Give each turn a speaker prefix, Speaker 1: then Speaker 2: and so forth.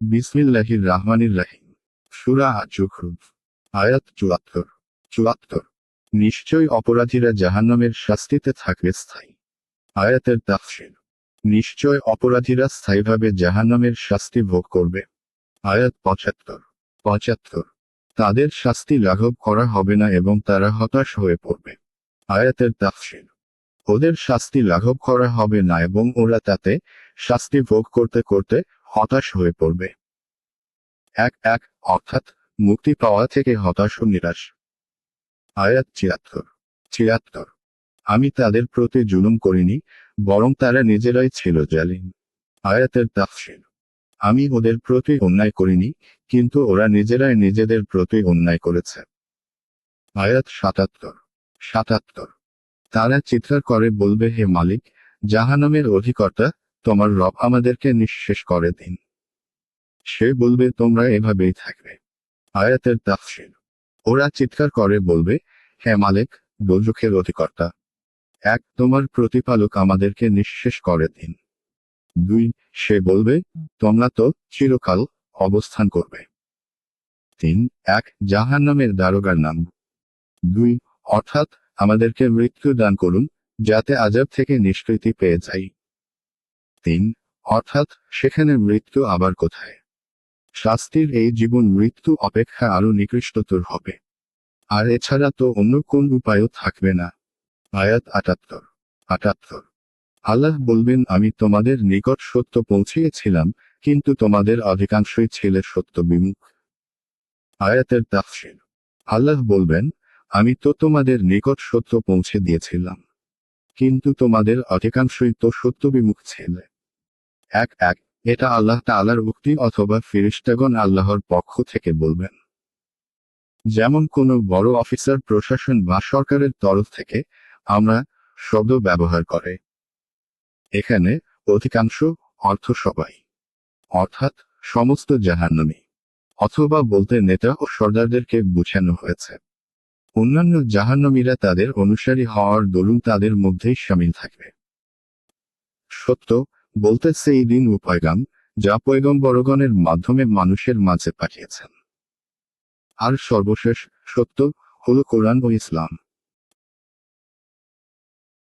Speaker 1: বিসমিল্লাহির রাহমানির রাহিম। সূরা আয-যুখরুফ, আয়াত ৭৪। ৭৪। নিশ্চয় অপরাধীরা জাহান্নামের শাস্তিতে থাকবে স্থায়ী। আয়াতের তাফসীর। নিশ্চয় অপরাধীরা স্থায়ীভাবে জাহান্নামের শাস্তি ভোগ করবে। আয়াত ৭৫। ৭৫। তাদের শাস্তি লাঘব করা হবে না এবং তারা হতাশ হয়ে পড়বে। আয়াতের তাফসীর। ওদের শাস্তি লাঘব করা হবে না এবং ওরা তাতে শাস্তি ভোগ করতে করতে হতাশ হয়ে পড়বে। এক অর্থাৎ মুক্তি পাওয়া থেকে হতাশ ও নিরাশ। আয়াত ৭৪। ৭৪। আমি তাদের প্রতি জুলুম করিনি, বরং তারা নিজেরাই ছিল জালিম। আয়াতের তাফসীর। আমি ওদের প্রতি অন্যায় করিনি, কিন্তু ওরা নিজেরাই নিজেদের প্রতি অন্যায় করেছে। আয়াত ৭৭। ৭৭। তারা চিৎকার করে বলবে, হে মালিক, জাহান্নামের অধিকর্তা, তোমার রব আমাদেরকে নিঃশেষ করে দিন। সে বলবে, তোমরা এভাবেই থাকবে। আয়াতের তাফসীর। ওরা চিৎকার করে বলবে, হে মালিক, দোজখের অধিকর্তা, তোমার প্রতিপালক আমাদেরকে নিঃশেষ করে দিন। সে বলবে, তোমরা তো চিরকাল অবস্থান করবে। জাহান্নামের দারোগার নাম। অর্থাৎ আমাদেরকে মৃত্যু দান করুন, যাতে আযাব থেকে নিষ্কৃতি পেয়ে যাই। অর্থাৎ সেখানে মৃত্যু আবার কোথায়? শাস্তির এই জীবন মৃত্যু অপেক্ষা আরো নিকৃষ্টতর হবে। আর এছাড়া তো অন্য কোন উপায়ও থাকবে না। আয়াত ৭৮। ৭৮। আল্লাহ বলবেন, আমি তোমাদের নিকট সত্য পৌঁছিয়েছিলাম, কিন্তু তোমাদের অধিকাংশই ছিল সত্য বিমুখ। আয়াতের তাফসীর। আল্লাহ বলবেন, আমি তো তোমাদের নিকট সত্য পৌঁছে দিয়েছিলাম, কিন্তু তোমাদের অধিকাংশই তো সত্য বিমুখ ছিল। এটা আল্লাহ তাআলার উক্তি অথবা ফেরেশতাগণ আল্লাহর পক্ষ থেকে বলবেন। যেমন কোনো বড় অফিসার প্রশাসন বা সরকারের তরফ থেকে আমরা শব্দ ব্যবহার করে। এখানে অধিকাংশ অর্থ সবাই, অর্থাৎ সমস্ত জাহান্নামী, অথবা বলতে নেতা ও সর্দারদেরকে বোঝানো হয়েছে। অন্যান্য জাহান্নামীরা তাদের অনুসারী হওয়ার দরুন তাদের মধ্যেই শামিল থাকবে। সত্য বলতে সেই দিন ও পয়গাম, যা পয়গম্বরগণের মাধ্যমে মানুষের মাঝে পাঠিয়েছেন। আর সর্বশেষ সত্য হলো কোরআন ও ইসলাম।